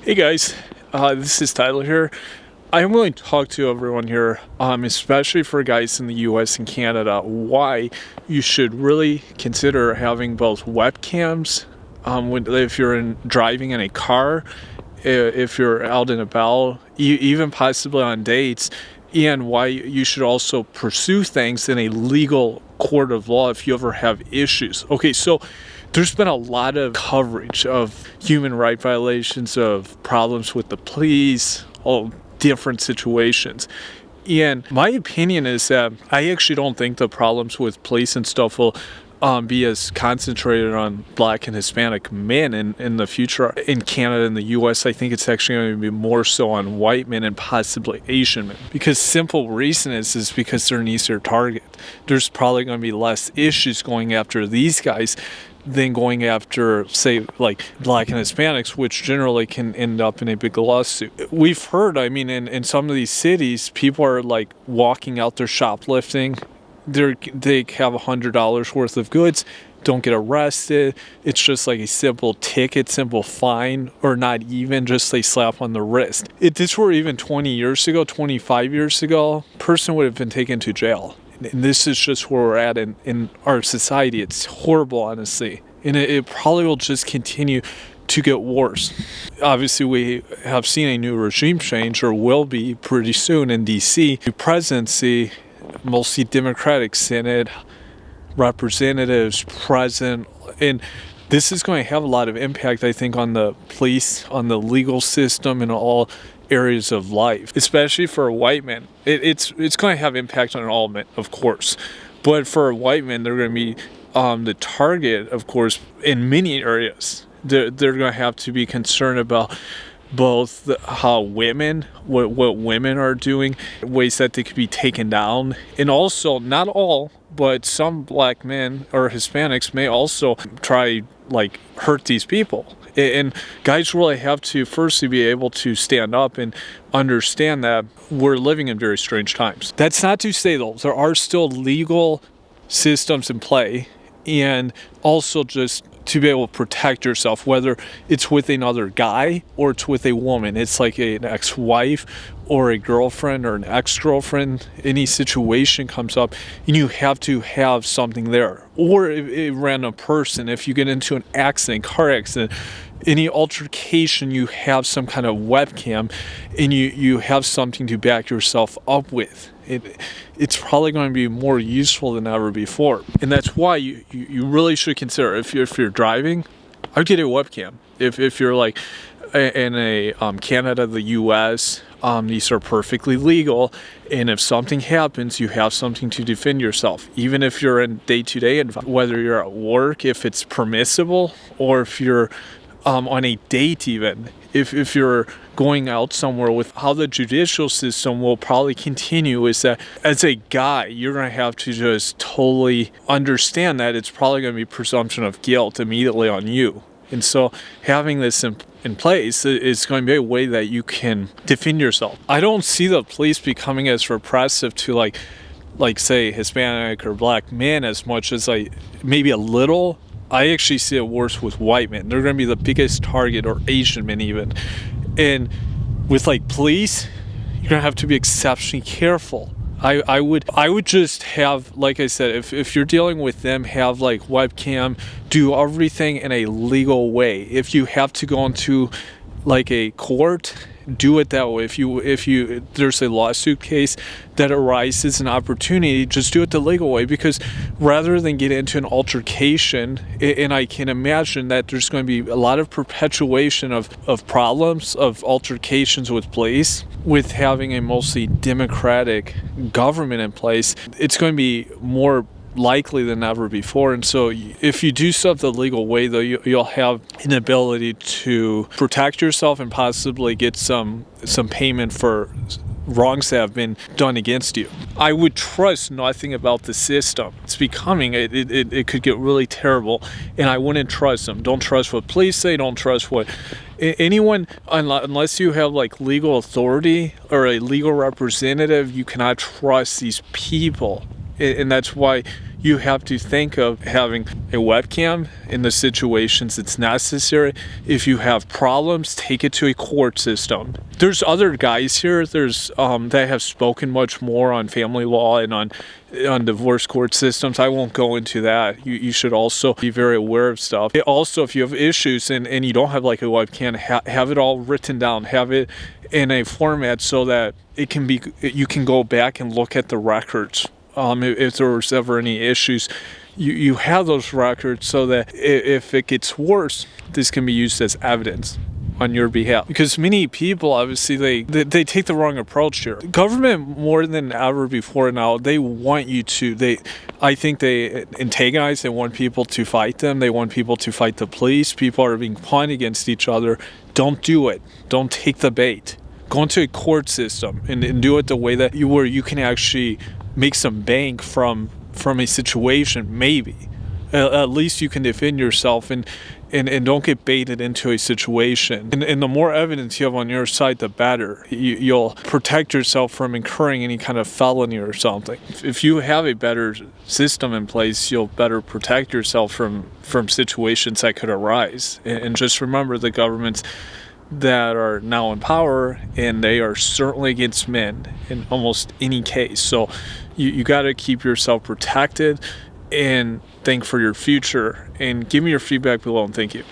Hey guys, this is Tyler here. I'm going to talk to everyone here, especially for guys in the US and Canada, why you should really consider having both webcams if you're driving in a car, if you're out and about, even possibly on dates, and why you should also pursue things in a legal court of law if you ever have issues. Okay, so there's been a lot of coverage of human rights violations, of problems with the police, all different situations. And my opinion is that I actually don't think the problems with police and stuff will be as concentrated on Black and Hispanic men in the future. In Canada and the US, I think it's actually going to be more so on white men and possibly Asian men. Because simple reason is because they're an easier target. There's probably going to be less issues going after these guys than going after, say, like Black and Hispanics, which generally can end up in a big lawsuit. We've heard, in some of these cities, people are like walking out there shoplifting. They have $100 worth of goods, don't get arrested. It's just like a simple ticket, simple fine, or not even, just a slap on the wrist. If this were even 20 years ago, 25 years ago, person would have been taken to jail. And this is just where we're at in our society. It's horrible, honestly. And it probably will just continue to get worse. Obviously, we have seen a new regime change, or will be pretty soon in D.C. New presidency, mostly Democratic Senate, representatives present. And this is going to have a lot of impact, I think, on the police, on the legal system, and all areas of life, especially for white men. It's going to have impact on all men, of course, but for white men, they're going to be the target, of course, in many areas. They're going to have to be concerned about both how women, what women are doing, ways that they could be taken down, and also, not all, but some Black men or Hispanics may also try hurt these people. And guys really have to firstly be able to stand up and understand that we're living in very strange times. That's not to say, though, there are still legal systems in play, and also just to be able to protect yourself, whether it's with another guy or it's with a woman. It's like an ex-wife or a girlfriend or an ex-girlfriend. Any situation comes up and you have to have something there. Or a random person, if you get into an accident, car accident, any altercation, you have some kind of webcam and you have something to back yourself up with. It's probably going to be more useful than ever before. And that's why you really should consider, if you're driving, I'd get a webcam. If you're like in a Canada, the US, these are perfectly legal, and if something happens, you have something to defend yourself. Even if you're in day-to-day, whether you're at work, if it's permissible, or if you're on a date, even if you're going out somewhere, with how the judicial system will probably continue is that as a guy, you're going to have to just totally understand that it's probably going to be presumption of guilt immediately on you. And so having this in place is going to be a way that you can defend yourself. I don't see the police becoming as repressive to like say Hispanic or Black men as much as maybe a little. I actually see it worse with white men. They're going to be the biggest target, or Asian men even. And with police, you're going to have to be exceptionally careful. I would just have, like I said, if you're dealing with them, have webcam, do everything in a legal way. If you have to go into a court, do it that way. If there's a lawsuit case that arises, an opportunity, just do it the legal way, because rather than get into an altercation, and I can imagine that there's going to be a lot of perpetuation of problems, of altercations with police, with having a mostly democratic government in place, it's going to be more likely than ever before. And so if you do stuff the legal way, though, you'll have an ability to protect yourself and possibly get some payment for wrongs that have been done against you. I would trust nothing about the system. It's becoming, it could get really terrible, and I wouldn't trust them. Don't trust what police say, don't trust what anyone, unless you have legal authority or a legal representative, you cannot trust these people. And that's why you have to think of having a webcam in the situations it's necessary. If you have problems, take it to a court system. There's other guys here that have spoken much more on family law and on divorce court systems. I won't go into that. You should also be very aware of stuff. Also, if you have issues and you don't have like a webcam, have it all written down. Have it in a format so that you can go back and look at the records. If there was ever any issues, you have those records so that if it gets worse, this can be used as evidence on your behalf. Because many people, obviously, they take the wrong approach here. The government, more than ever before now, they want you to, I think they antagonize, they want people to fight them, they want people to fight the police. People are being punished against each other. Don't do it. Don't take the bait. Go into a court system and do it the way that where you can actually make some bank from a situation, maybe. At least you can defend yourself and don't get baited into a situation. And the more evidence you have on your side, the better. You'll protect yourself from incurring any kind of felony or something. If you have a better system in place, you'll better protect yourself from situations that could arise. And just remember, the governments that are now in power, and they are certainly against men in almost any case. So you got to keep yourself protected and think for your future. And give me your feedback below, and thank you.